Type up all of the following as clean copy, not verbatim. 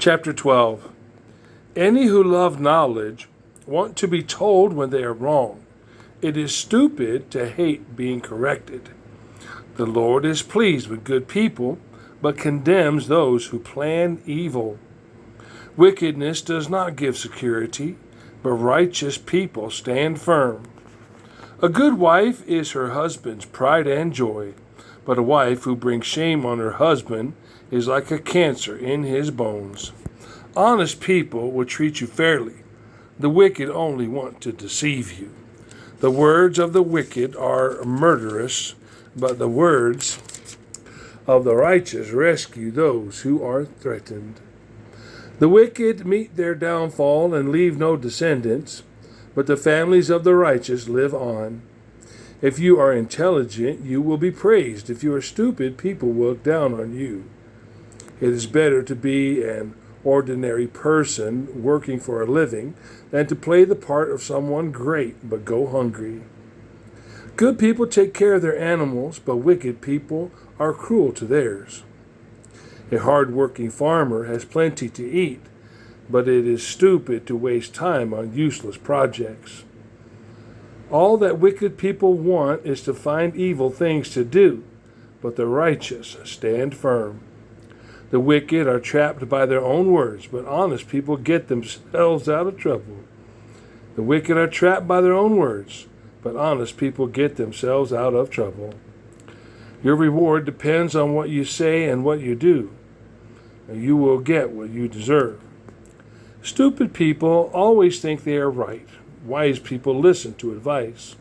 Chapter 12. Any who love knowledge want to be told when they are wrong. It is stupid to hate being corrected. The Lord is pleased with good people, but condemns those who plan evil. Wickedness does not give security, but righteous people stand firm. A good wife is her husband's pride and joy, but a wife who brings shame on her husband is like a cancer in his bones. Honest people will treat you fairly. The wicked only want to deceive you. The words of the wicked are murderous, but the words of the righteous rescue those who are threatened. The wicked meet their downfall and leave no descendants, but the families of the righteous live on. If you are intelligent, you will be praised. If you are stupid, people will look down on you. It is better to be an ordinary person working for a living than to play the part of someone great but go hungry. Good people take care of their animals, but wicked people are cruel to theirs. A hard-working farmer has plenty to eat, but it is stupid to waste time on useless projects. All that wicked people want is to find evil things to do, but the righteous stand firm. The wicked are trapped by their own words, but honest people get themselves out of trouble. The wicked are trapped by their own words, but honest people get themselves out of trouble. Your reward depends on what you say and what you do. You will get what you deserve. Stupid people always think they are right. Wise people listen to advice.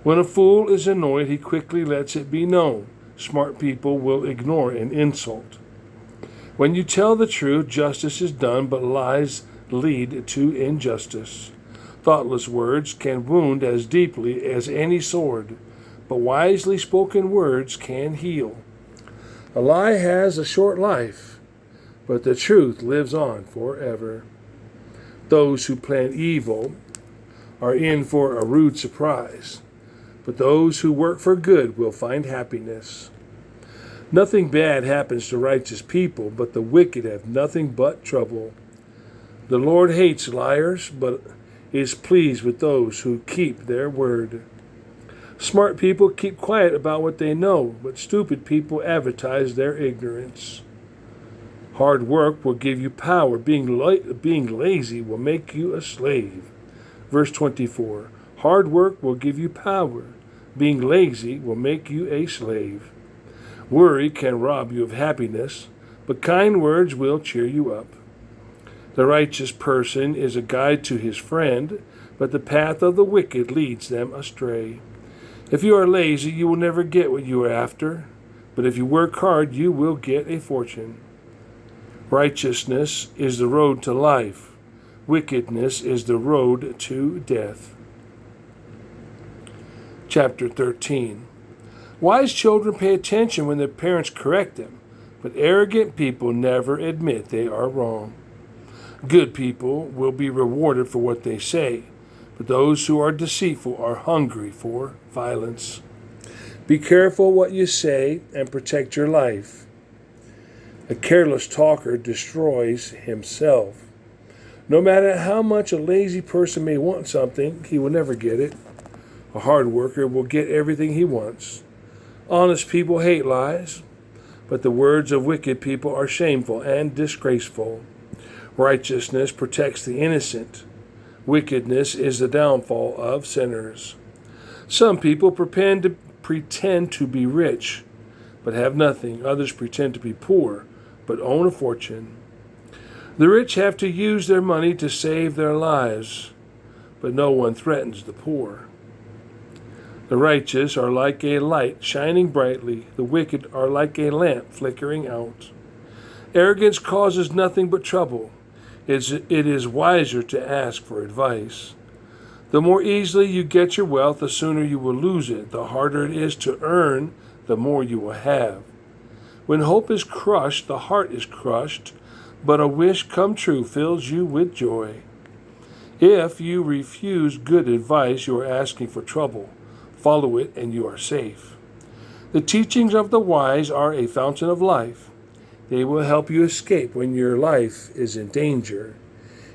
When a fool is annoyed, he quickly lets it be known. Smart people will ignore an insult. When you tell the truth, justice is done, but lies lead to injustice. Thoughtless words can wound as deeply as any sword, but wisely spoken words can heal. A lie has a short life, but the truth lives on forever. Those who plan evil are in for a rude surprise, but those who work for good will find happiness. Nothing bad happens to righteous people, but the wicked have nothing but trouble. The Lord hates liars, but is pleased with those who keep their word. Smart people keep quiet about what they know, but stupid people advertise their ignorance. Hard work will give you power. Being lazy will make you a slave. Verse 24. Hard work will give you power. Being lazy will make you a slave. Worry can rob you of happiness, but kind words will cheer you up. The righteous person is a guide to his friend, but the path of the wicked leads them astray. If you are lazy, you will never get what you are after, but if you work hard, you will get a fortune. Righteousness is the road to life. Wickedness is the road to death. Chapter 13. Wise children pay attention when their parents correct them, but arrogant people never admit they are wrong. Good people will be rewarded for what they say, but those who are deceitful are hungry for violence. Be careful what you say and protect your life. A careless talker destroys himself. No matter how much a lazy person may want something, he will never get it. A hard worker will get everything he wants. Honest people hate lies, but the words of wicked people are shameful and disgraceful. Righteousness protects the innocent. Wickedness is the downfall of sinners. Some people pretend to be rich, but have nothing. Others pretend to be poor, but own a fortune. The rich have to use their money to save their lives, but no one threatens the poor. The righteous are like a light shining brightly. The wicked are like a lamp flickering out. Arrogance causes nothing but trouble. It is wiser to ask for advice. The more easily you get your wealth, the sooner you will lose it. The harder it is to earn, the more you will have. When hope is crushed, the heart is crushed, but a wish come true fills you with joy. If you refuse good advice, you are asking for trouble. Follow it, and you are safe. The teachings of the wise are a fountain of life. They will help you escape when your life is in danger.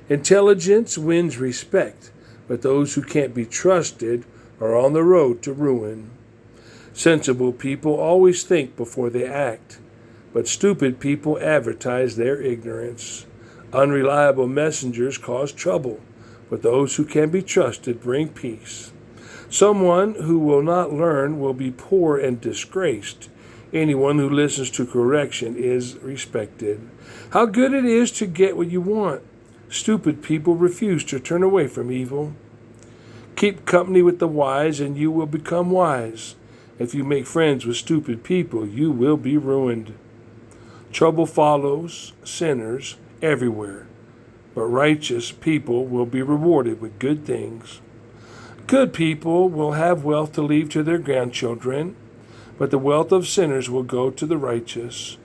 Intelligence wins respect, but those who can't be trusted are on the road to ruin. Sensible people always think before they act, but stupid people advertise their ignorance. Unreliable messengers cause trouble, but those who can be trusted bring peace. Someone who will not learn will be poor and disgraced. Anyone who listens to correction is respected. How good it is to get what you want. Stupid people refuse to turn away from evil. Keep company with the wise, and you will become wise. If you make friends with stupid people, you will be ruined. Trouble follows sinners everywhere, but righteous people will be rewarded with good things. Good people will have wealth to leave to their grandchildren, but the wealth of sinners will go to the righteous.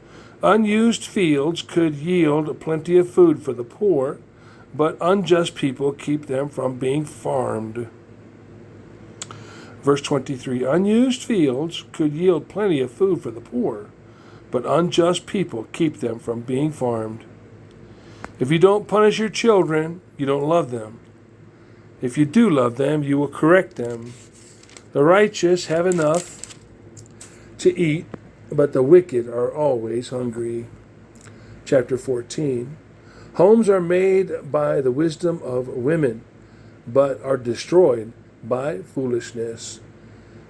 Unused fields could yield plenty of food for the poor, but unjust people keep them from being farmed. Verse 23, unused fields could yield plenty of food for the poor, but unjust people keep them from being farmed. If you don't punish your children, you don't love them. If you do love them, you will correct them. The righteous have enough to eat, but the wicked are always hungry. Chapter 14. Homes are made by the wisdom of women, but are destroyed by foolishness.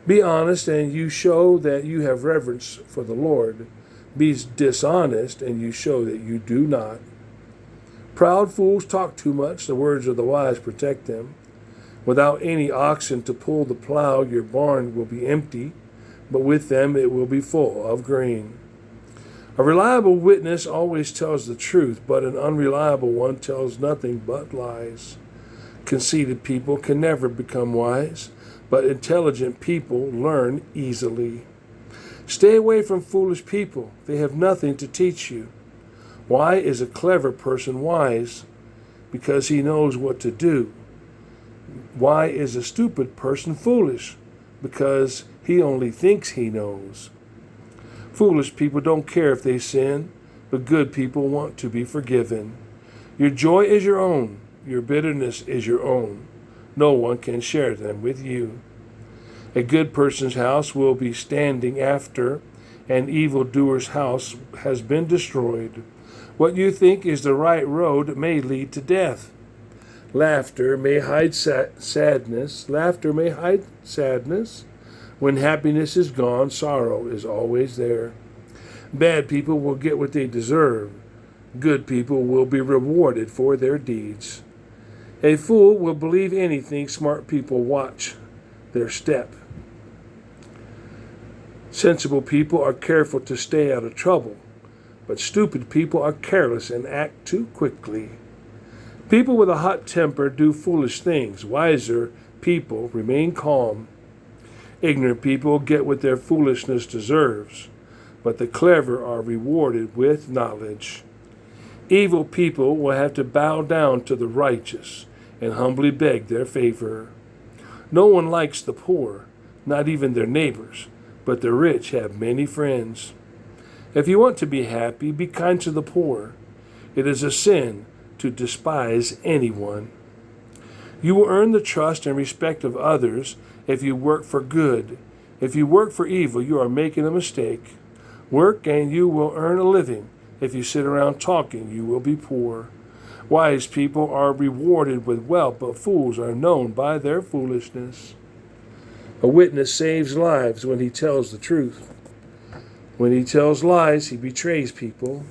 Be honest, and you show that you have reverence for the Lord. Be dishonest, and you show that you do not. Proud fools talk too much. The words of the wise protect them. Without any oxen to pull the plow, your barn will be empty, but with them it will be full of grain. A reliable witness always tells the truth, but an unreliable one tells nothing but lies. Conceited people can never become wise, but intelligent people learn easily. Stay away from foolish people. They have nothing to teach you. Why is a clever person wise? Because he knows what to do. Why is a stupid person foolish? Because he only thinks he knows. Foolish people don't care if they sin, but good people want to be forgiven. Your joy is your own. Your bitterness is your own. No one can share them with you. A good person's house will be standing after an evildoer's house has been destroyed. What you think is the right road may lead to death. Laughter may hide sadness. Laughter may hide sadness. When happiness is gone, sorrow is always there. Bad people will get what they deserve. Good people will be rewarded for their deeds. A fool will believe anything. Smart people watch their step. Sensible people are careful to stay out of trouble, but stupid people are careless and act too quickly. People with a hot temper do foolish things. Wiser people remain calm. Ignorant people get what their foolishness deserves, but the clever are rewarded with knowledge. Evil people will have to bow down to the righteous and humbly beg their favor. No one likes the poor, not even their neighbors, but the rich have many friends. If you want to be happy, be kind to the poor. It is a sin to despise anyone. You will earn the trust and respect of others if you work for good. If you work for evil, you are making a mistake. Work and you will earn a living. If you sit around talking, you will be poor. Wise people are rewarded with wealth, but fools are known by their foolishness. A witness saves lives when he tells the truth. When he tells lies, he betrays people.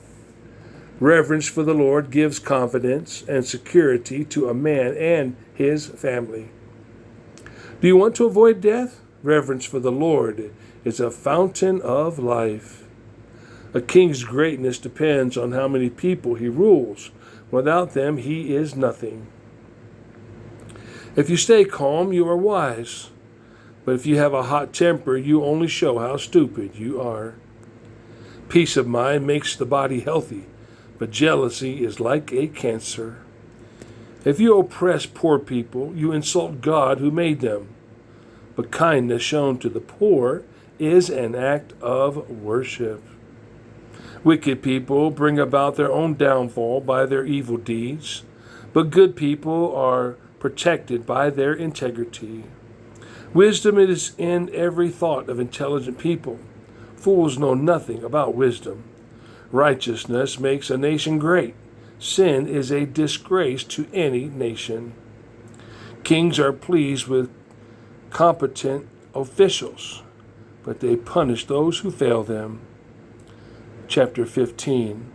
Reverence for the Lord gives confidence and security to a man and his family. Do you want to avoid death? Reverence for the Lord is a fountain of life. A king's greatness depends on how many people he rules. Without them, he is nothing. If you stay calm, you are wise. But if you have a hot temper, you only show how stupid you are. Peace of mind makes the body healthy, but jealousy is like a cancer. If you oppress poor people, you insult God who made them. But kindness shown to the poor is an act of worship. Wicked people bring about their own downfall by their evil deeds, but good people are protected by their integrity. Wisdom is in every thought of intelligent people. Fools know nothing about wisdom. Righteousness makes a nation great. Sin is a disgrace to any nation. Kings are pleased with competent officials, but they punish those who fail them. Chapter 15.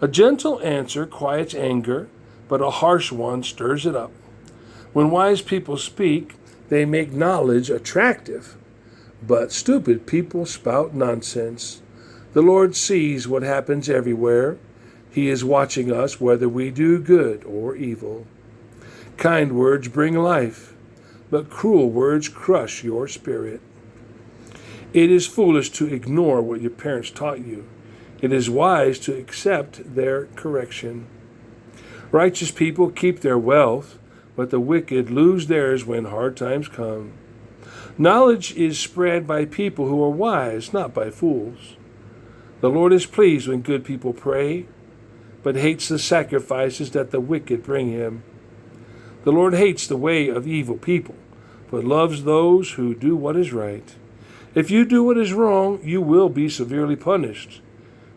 A gentle answer quiets anger, but a harsh one stirs it up. When wise people speak, they make knowledge attractive, but stupid people spout nonsense. The Lord sees what happens everywhere. He is watching us whether we do good or evil. Kind words bring life, but cruel words crush your spirit. It is foolish to ignore what your parents taught you. It is wise to accept their correction. Righteous people keep their wealth, but the wicked lose theirs when hard times come. Knowledge is spread by people who are wise, not by fools. The Lord is pleased when good people pray, but hates the sacrifices that the wicked bring him. The Lord hates the way of evil people, but loves those who do what is right. If you do what is wrong, you will be severely punished.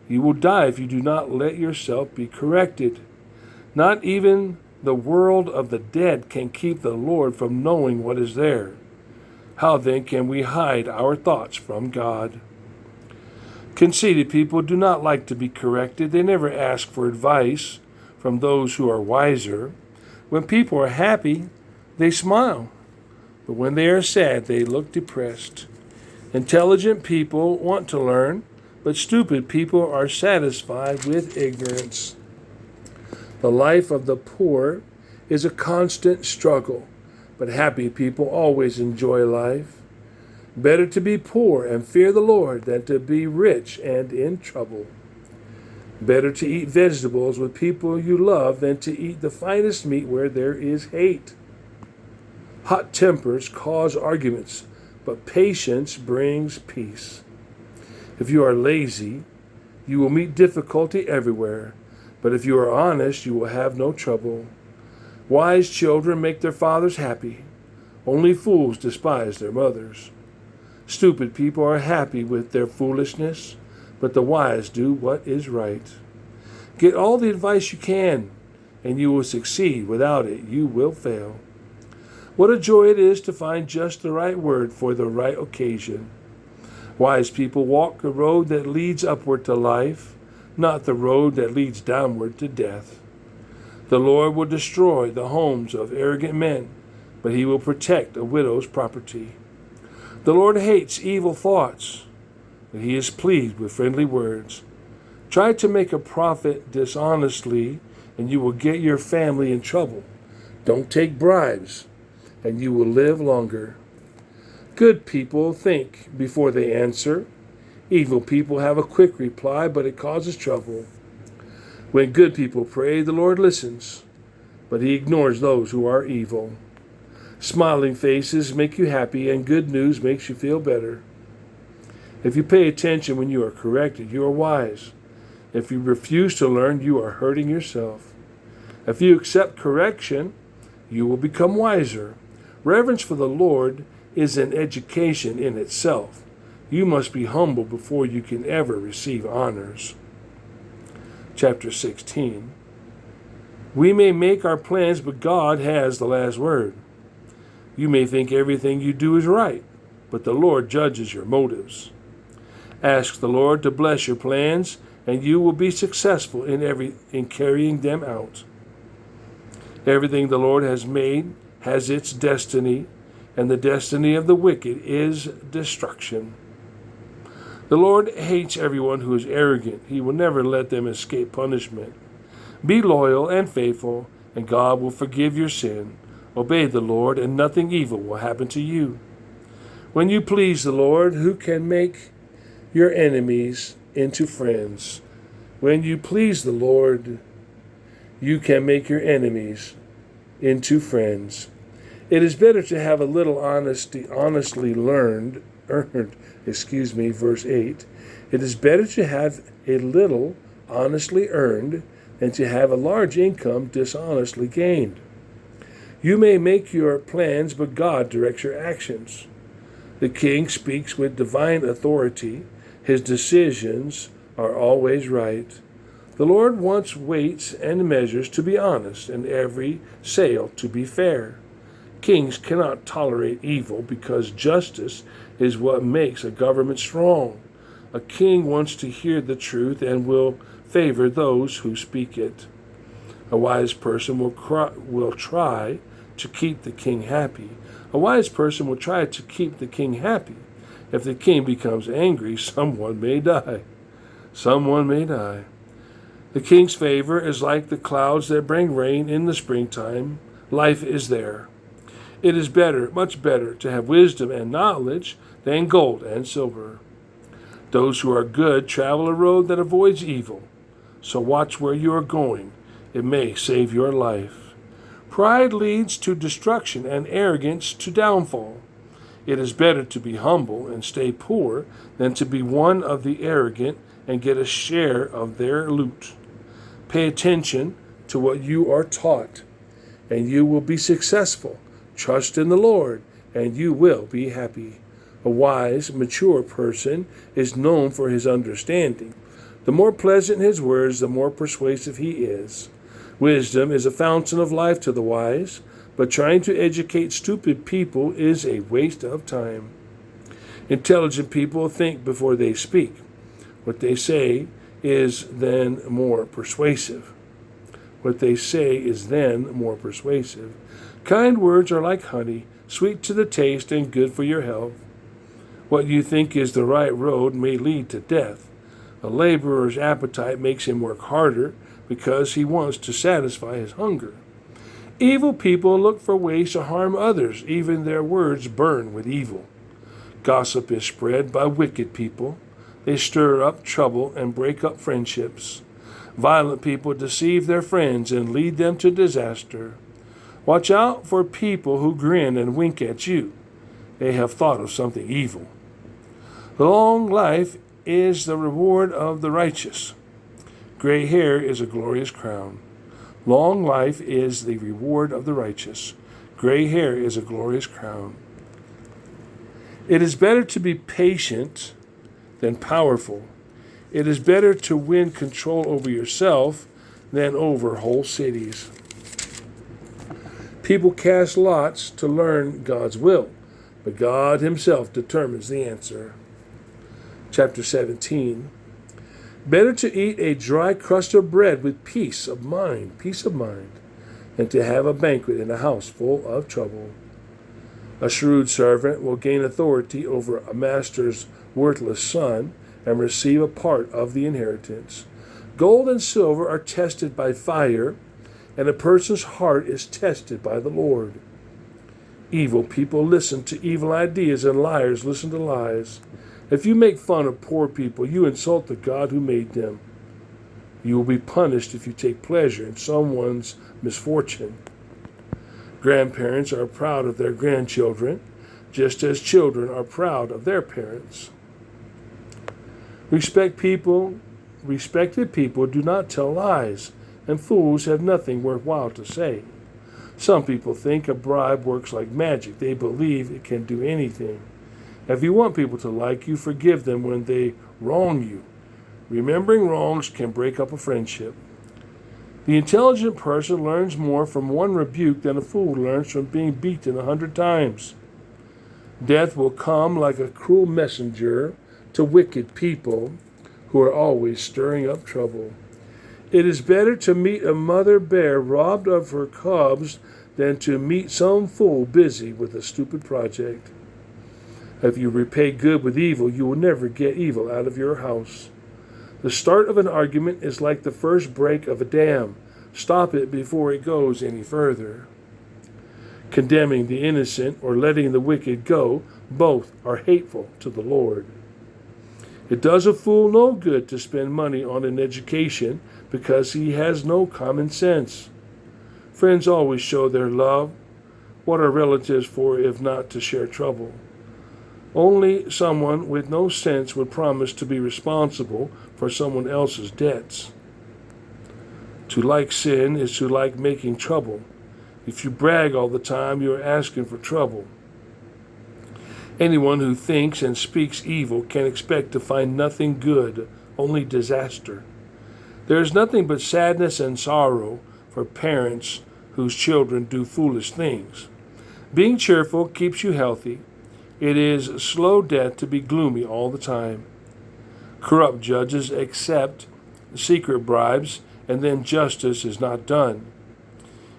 You will die if you do not let yourself be corrected. Not even the world of the dead can keep the Lord from knowing what is there. How then can we hide our thoughts from God? Conceited people do not like to be corrected. They never ask for advice from those who are wiser. When people are happy, they smile. But when they are sad, they look depressed. Intelligent people want to learn, but stupid people are satisfied with ignorance. The life of the poor is a constant struggle, but happy people always enjoy life. Better to be poor and fear the Lord than to be rich and in trouble. Better to eat vegetables with people you love than to eat the finest meat where there is hate. Hot tempers cause arguments, but patience brings peace. If you are lazy, you will meet difficulty everywhere, but if you are honest, you will have no trouble. Wise children make their fathers happy. Only fools despise their mothers. Stupid people are happy with their foolishness, but the wise do what is right. Get all the advice you can, and you will succeed. Without it, you will fail. What a joy it is to find just the right word for the right occasion. Wise people walk the road that leads upward to life, not the road that leads downward to death. The Lord will destroy the homes of arrogant men, but he will protect a widow's property. The Lord hates evil thoughts, but he is pleased with friendly words. Try to make a profit dishonestly, and you will get your family in trouble. Don't take bribes, and you will live longer. Good people think before they answer. Evil people have a quick reply, but it causes trouble. When good people pray, the Lord listens, but he ignores those who are evil. Smiling faces make you happy, and good news makes you feel better. If you pay attention when you are corrected, you are wise. If you refuse to learn, you are hurting yourself. If you accept correction, you will become wiser. Reverence for the Lord is an education in itself. You must be humble before you can ever receive honors. Chapter 16. We may make our plans, but God has the last word. You may think everything you do is right, but the Lord judges your motives. Ask the Lord to bless your plans, and you will be successful in carrying them out. Everything the Lord has made has its destiny, and the destiny of the wicked is destruction. The Lord hates everyone who is arrogant. He will never let them escape punishment. Be loyal and faithful, and God will forgive your sin. Obey the Lord, and nothing evil will happen to you. When you please the Lord, who can make your enemies into friends? When you please the Lord, you can make your enemies into friends. It is better to have a little honestly learned earned. Verse 8. It is better to have a little honestly earned than to have a large income dishonestly gained. You may make your plans, but God directs your actions. The king speaks with divine authority. His decisions are always right. The Lord wants weights and measures to be honest, and every sale to be fair. Kings cannot tolerate evil because justice is what makes a government strong. A king wants to hear the truth and will favor those who speak it. A wise person will try to keep the king happy. A wise person will try to keep the king happy. If the king becomes angry, someone may die. Someone may die. The king's favor is like the clouds that bring rain in the springtime. Life is there. It is better, much better, to have wisdom and knowledge than gold and silver. Those who are good travel a road that avoids evil. So watch where you are going. It may save your life. Pride leads to destruction and arrogance to downfall. It is better to be humble and stay poor than to be one of the arrogant and get a share of their loot. Pay attention to what you are taught, and you will be successful. Trust in the Lord, and you will be happy. A wise, mature person is known for his understanding. The more pleasant his words, the more persuasive he is. Wisdom is a fountain of life to the wise, but trying to educate stupid people is a waste of time. Intelligent people think before they speak. What they say is then more persuasive. Kind words are like honey, sweet to the taste and good for your health. What you think is the right road may lead to death. A laborer's appetite makes him work harder because he wants to satisfy his hunger. Evil people look for ways to harm others. Even their words burn with evil. Gossip is spread by wicked people. They stir up trouble and break up friendships. Violent people deceive their friends and lead them to disaster. Watch out for people who grin and wink at you. They have thought of something evil. Long life is the reward of the righteous. Gray hair is a glorious crown. Long life is the reward of the righteous. Gray hair is a glorious crown. It is better to be patient than powerful. It is better to win control over yourself than over whole cities. People cast lots to learn God's will, but God himself determines the answer. Chapter 17. Better to eat a dry crust of bread with peace of mind, than to have a banquet in a house full of trouble. A shrewd servant will gain authority over a master's worthless son and receive a part of the inheritance. Gold and silver are tested by fire, and a person's heart is tested by the Lord. Evil people listen to evil ideas, and liars listen to lies. If you make fun of poor people, you insult the God who made them. You will be punished if you take pleasure in someone's misfortune. Grandparents are proud of their grandchildren, just as children are proud of their parents. Respected people do not tell lies, and fools have nothing worthwhile to say. Some people think a bribe works like magic. They believe it can do anything. If you want people to like you, forgive them when they wrong you. Remembering wrongs can break up a friendship. The intelligent person learns more from one rebuke than a fool learns from being beaten 100 times. Death will come like a cruel messenger to wicked people who are always stirring up trouble. It is better to meet a mother bear robbed of her cubs than to meet some fool busy with a stupid project. If you repay good with evil, you will never get evil out of your house. The start of an argument is like the first break of a dam. Stop it before it goes any further. Condemning the innocent or letting the wicked go, both are hateful to the Lord. It does a fool no good to spend money on an education because he has no common sense. Friends always show their love. What are relatives for if not to share trouble? Only someone with no sense would promise to be responsible for someone else's debts. To like sin is to like making trouble. If you brag all the time, you are asking for trouble. Anyone who thinks and speaks evil can expect to find nothing good, only disaster. There is nothing but sadness and sorrow for parents whose children do foolish things. Being cheerful keeps you healthy. It is slow death to be gloomy all the time. Corrupt judges accept secret bribes, and then justice is not done.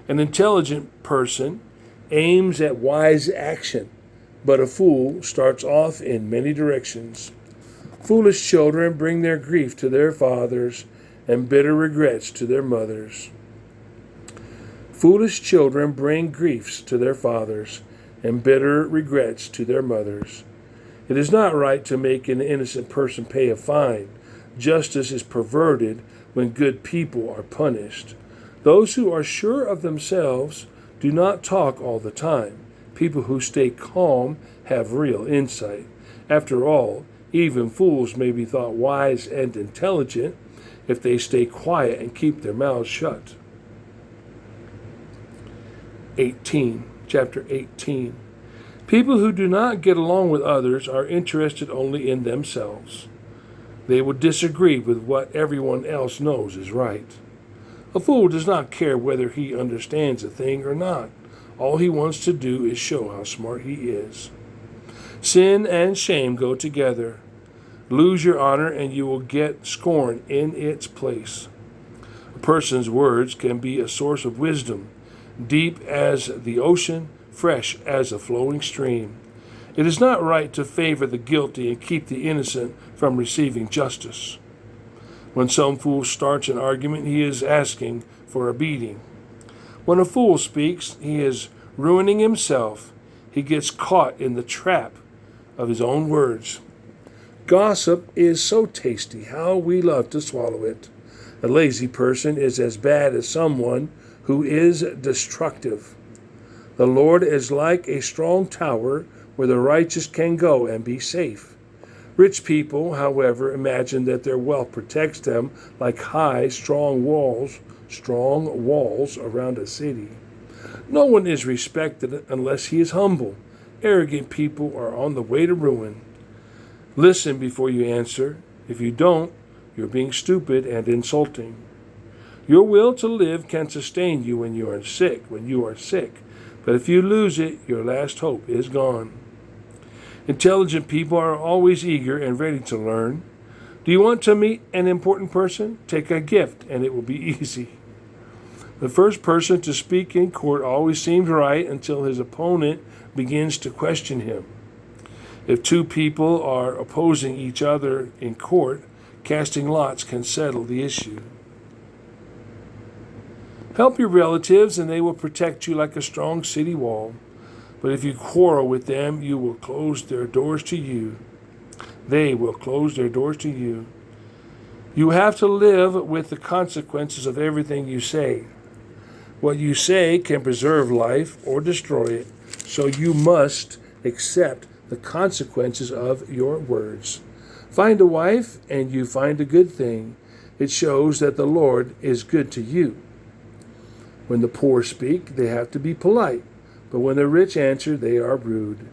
An intelligent person aims at wise action, but a fool starts off in many directions. Foolish children bring their grief to their fathers and bitter regrets to their mothers. Foolish children bring griefs to their fathers and bitter regrets to their mothers. It is not right to make an innocent person pay a fine. Justice is perverted when good people are punished. Those who are sure of themselves do not talk all the time. People who stay calm have real insight. After all, even fools may be thought wise and intelligent if they stay quiet and keep their mouths shut. Chapter 18. People who do not get along with others are interested only in themselves. They will disagree with what everyone else knows is right. A fool does not care whether he understands a thing or not. All he wants to do is show how smart he is. Sin and shame go together. Lose your honor and you will get scorn in its place. A person's words can be a source of wisdom, deep as the ocean, fresh as a flowing stream. It is not right to favor the guilty and keep the innocent from receiving justice. When some fool starts an argument, he is asking for a beating. When a fool speaks, he is ruining himself. He gets caught in the trap of his own words. Gossip is so tasty, how we love to swallow it. A lazy person is as bad as someone who is destructive. The Lord is like a strong tower where the righteous can go and be safe. Rich people, however, imagine that their wealth protects them like high, strong walls around a city. No one is respected unless he is humble. Arrogant people are on the way to ruin. Listen before you answer. If you don't, you're being stupid and insulting. Your will to live can sustain you when you are sick, but if you lose it, your last hope is gone. Intelligent people are always eager and ready to learn. Do you want to meet an important person? Take a gift and it will be easy. The first person to speak in court always seems right until his opponent begins to question him. If two people are opposing each other in court, casting lots can settle the issue. Help your relatives and they will protect you like a strong city wall. But if you quarrel with them, you will close their doors to you. They will close their doors to you. You have to live with the consequences of everything you say. What you say can preserve life or destroy it, so you must accept the consequences of your words. Find a wife and you find a good thing. It shows that the Lord is good to you. When the poor speak, they have to be polite, but when the rich answer, they are rude.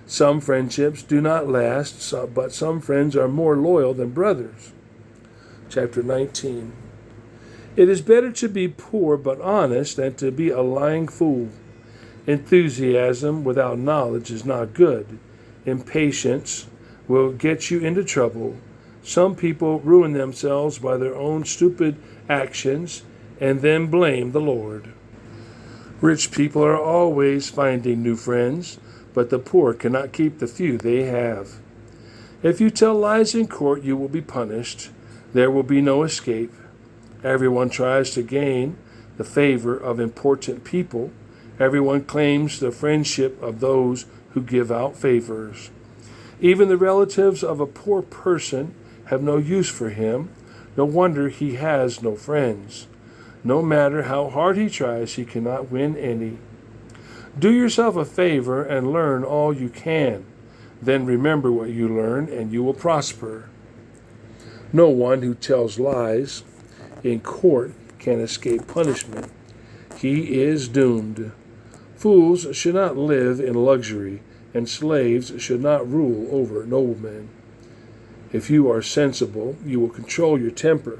Some friendships do not last, but some friends are more loyal than brothers. Chapter 19. It is better to be poor but honest than to be a lying fool. Enthusiasm without knowledge is not good. Impatience will get you into trouble. Some people ruin themselves by their own stupid actions and then blame the Lord. Rich people are always finding new friends, but the poor cannot keep the few they have. If you tell lies in court, you will be punished. There will be no escape. Everyone tries to gain the favor of important people. Everyone claims the friendship of those who give out favors. Even the relatives of a poor person have no use for him. No wonder he has no friends. No matter how hard he tries, he cannot win any. Do yourself a favor and learn all you can. Then remember what you learn, and you will prosper. No one who tells lies in court can escape punishment. He is doomed. Fools should not live in luxury, and slaves should not rule over noblemen. If you are sensible, you will control your temper.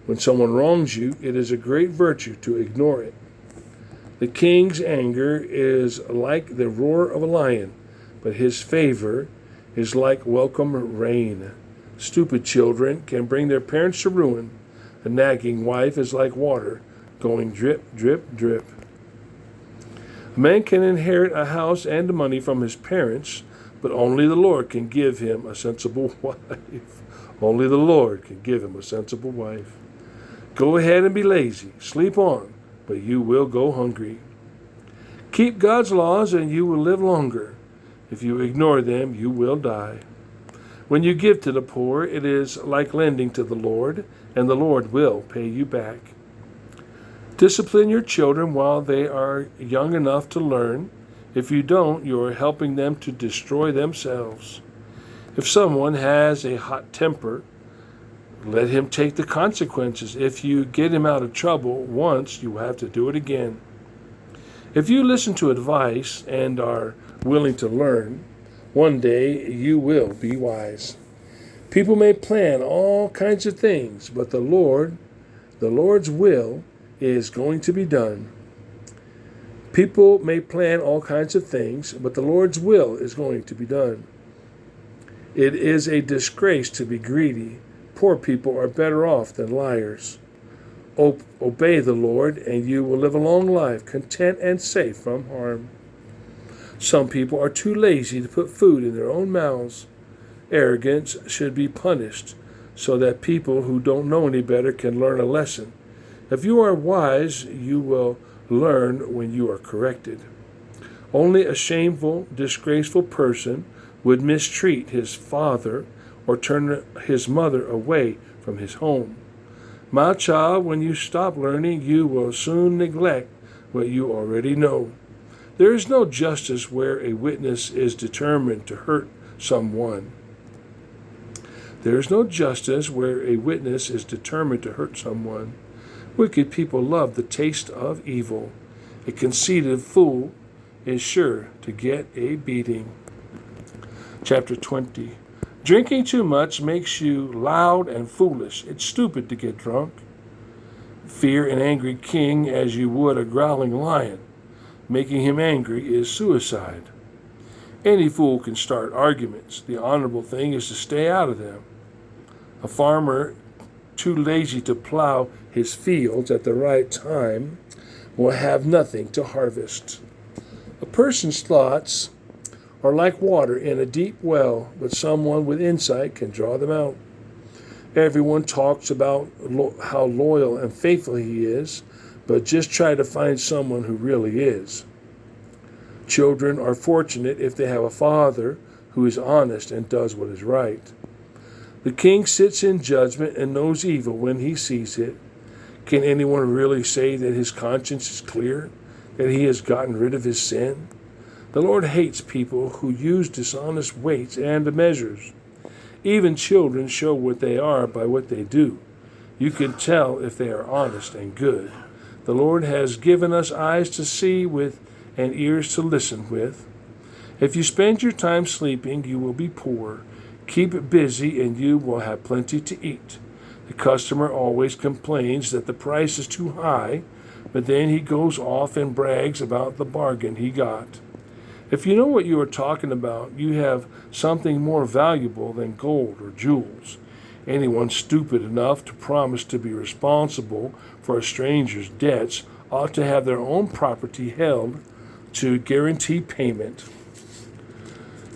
When someone wrongs you, it is a great virtue to ignore it. The king's anger is like the roar of a lion, but his favor is like welcome rain. Stupid children can bring their parents to ruin. A nagging wife is like water, going drip, drip, drip. A man can inherit a house and money from his parents, but only the Lord can give him a sensible wife. Only the Lord can give him a sensible wife. Go ahead and be lazy. Sleep on, but you will go hungry. Keep God's laws and you will live longer. If you ignore them, you will die. When you give to the poor, it is like lending to the Lord, and the Lord will pay you back. Discipline your children while they are young enough to learn. If you don't, you are helping them to destroy themselves. If someone has a hot temper, let him take the consequences. If you get him out of trouble once, you have to do it again. If you listen to advice and are willing to learn, one day you will be wise. People may plan all kinds of things, but the Lord's will is going to be done. People may plan all kinds of things, but the Lord's will is going to be done. It is a disgrace to be greedy. Poor people are better off than liars. Obey the Lord, and you will live a long life, content and safe from harm. Some people are too lazy to put food in their own mouths. Arrogance should be punished, so that people who don't know any better can learn a lesson. If you are wise, you will learn when you are corrected. Only a shameful, disgraceful person would mistreat his father or turn his mother away from his home. My child, when you stop learning, you will soon neglect what you already know. There is no justice where a witness is determined to hurt someone. There is no justice where a witness is determined to hurt someone. Wicked people love the taste of evil. A conceited fool is sure to get a beating. Chapter 20. Drinking too much makes you loud and foolish. It's stupid to get drunk. Fear an angry king as you would a growling lion. Making him angry is suicide. Any fool can start arguments. The honorable thing is to stay out of them. A farmer too lazy to plow his fields at the right time will have nothing to harvest. A person's thoughts are like water in a deep well, but someone with insight can draw them out. Everyone talks about how loyal and faithful he is, but just try to find someone who really is. Children are fortunate if they have a father who is honest and does what is right. The king sits in judgment and knows evil when he sees it. Can anyone really say that his conscience is clear, that he has gotten rid of his sin? The Lord hates people who use dishonest weights and measures. Even children show what they are by what they do. You can tell if they are honest and good. The Lord has given us eyes to see with and ears to listen with. If you spend your time sleeping, you will be poor. Keep busy and you will have plenty to eat. The customer always complains that the price is too high, but then he goes off and brags about the bargain he got. If you know what you are talking about, you have something more valuable than gold or jewels. Anyone stupid enough to promise to be responsible for a stranger's debts ought to have their own property held to guarantee payment.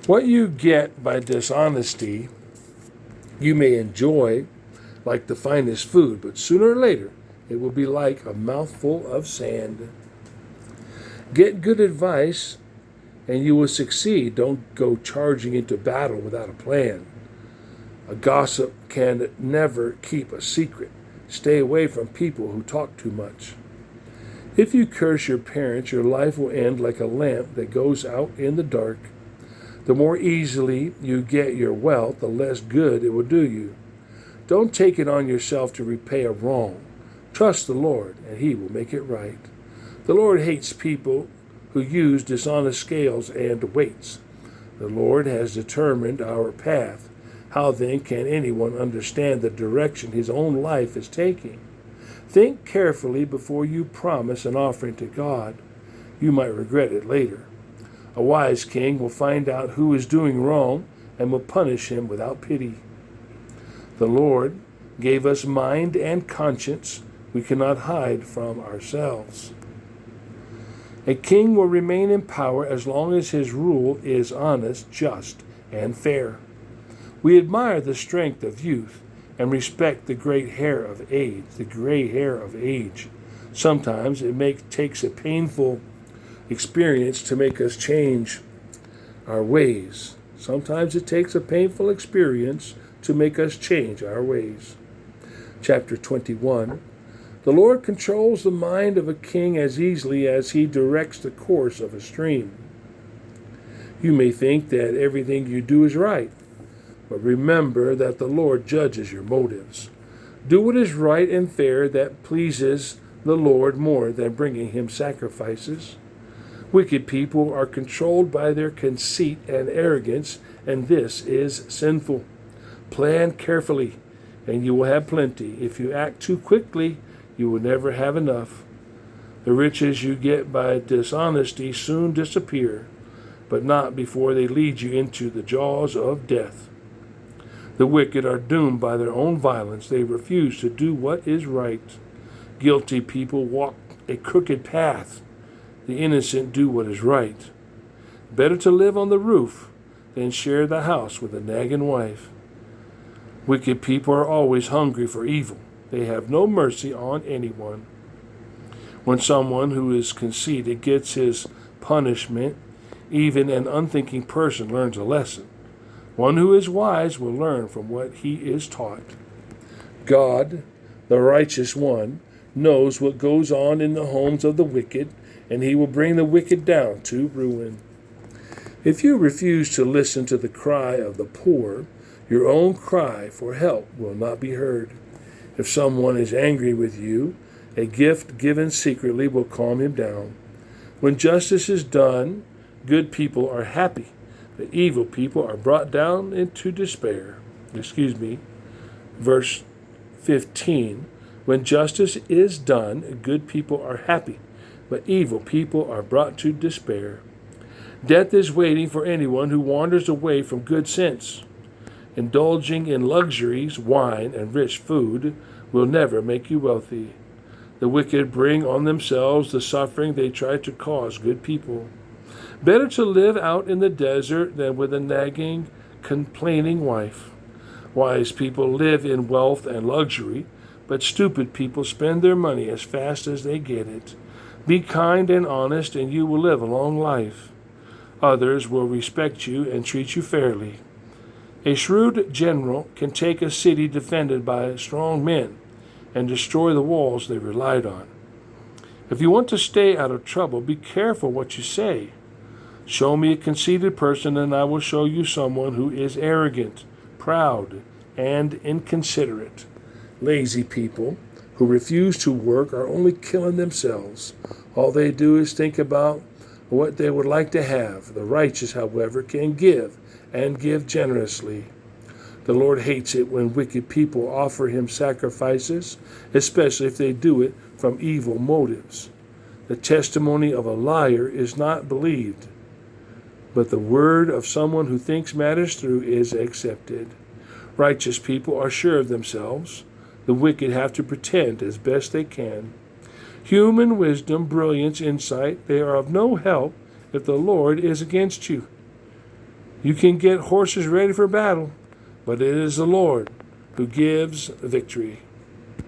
What you get by dishonesty, you may enjoy like the finest food, but sooner or later it will be like a mouthful of sand. Get good advice and you will succeed. Don't go charging into battle without a plan. A gossip can never keep a secret. Stay away from people who talk too much. If you curse your parents, your life will end like a lamp that goes out in the dark. The more easily you get your wealth, the less good it will do you. Don't take it on yourself to repay a wrong. Trust the Lord, and he will make it right. The Lord hates people who use dishonest scales and weights. The Lord has determined our path. How then can anyone understand the direction his own life is taking? Think carefully before you promise an offering to God. You might regret it later. A wise king will find out who is doing wrong and will punish him without pity. The Lord gave us mind and conscience we cannot hide from ourselves. A king will remain in power as long as his rule is honest, just, and fair. We admire the strength of youth and respect the gray hair of age. Sometimes it takes a painful experience to make us change our ways. Sometimes it takes a painful experience to make us change our ways. Chapter 21. The Lord controls the mind of a king as easily as he directs the course of a stream. You may think that everything you do is right, but remember that the Lord judges your motives. Do what is right and fair that pleases the Lord more than bringing him sacrifices. Wicked people are controlled by their conceit and arrogance, and this is sinful. Plan carefully, and you will have plenty. If you act too quickly, you will never have enough. The riches you get by dishonesty soon disappear, but not before they lead you into the jaws of death. The wicked are doomed by their own violence. They refuse to do what is right. Guilty people walk a crooked path. The innocent do what is right. Better to live on the roof than share the house with a nagging wife. Wicked people are always hungry for evil. They have no mercy on anyone. When someone who is conceited gets his punishment, even an unthinking person learns a lesson. One who is wise will learn from what he is taught. God, the righteous one, knows what goes on in the homes of the wicked, and he will bring the wicked down to ruin. If you refuse to listen to the cry of the poor, your own cry for help will not be heard. If someone is angry with you, a gift given secretly will calm him down. When justice is done, good people are happy, but evil people are brought down into despair. Verse 15. When justice is done, good people are happy, but evil people are brought to despair. Death is waiting for anyone who wanders away from good sense. Indulging in luxuries, wine, and rich food will never make you wealthy. The wicked bring on themselves the suffering they try to cause good people. Better to live out in the desert than with a nagging, complaining wife. Wise people live in wealth and luxury, but stupid people spend their money as fast as they get it. Be kind and honest, and you will live a long life. Others will respect you and treat you fairly. A shrewd general can take a city defended by strong men and destroy the walls they relied on. If you want to stay out of trouble, be careful what you say. Show me a conceited person, and I will show you someone who is arrogant, proud, and inconsiderate. Lazy people who refuse to work are only killing themselves. All they do is think about what they would like to have. The righteous, however, can give, and give generously. The Lord hates it when wicked people offer him sacrifices, especially if they do it from evil motives. The testimony of a liar is not believed, but the word of someone who thinks matters through is accepted. Righteous people are sure of themselves. The wicked have to pretend as best they can. Human wisdom, brilliance, insight, they are of no help if the Lord is against you. You can get horses ready for battle, but it is the Lord who gives victory.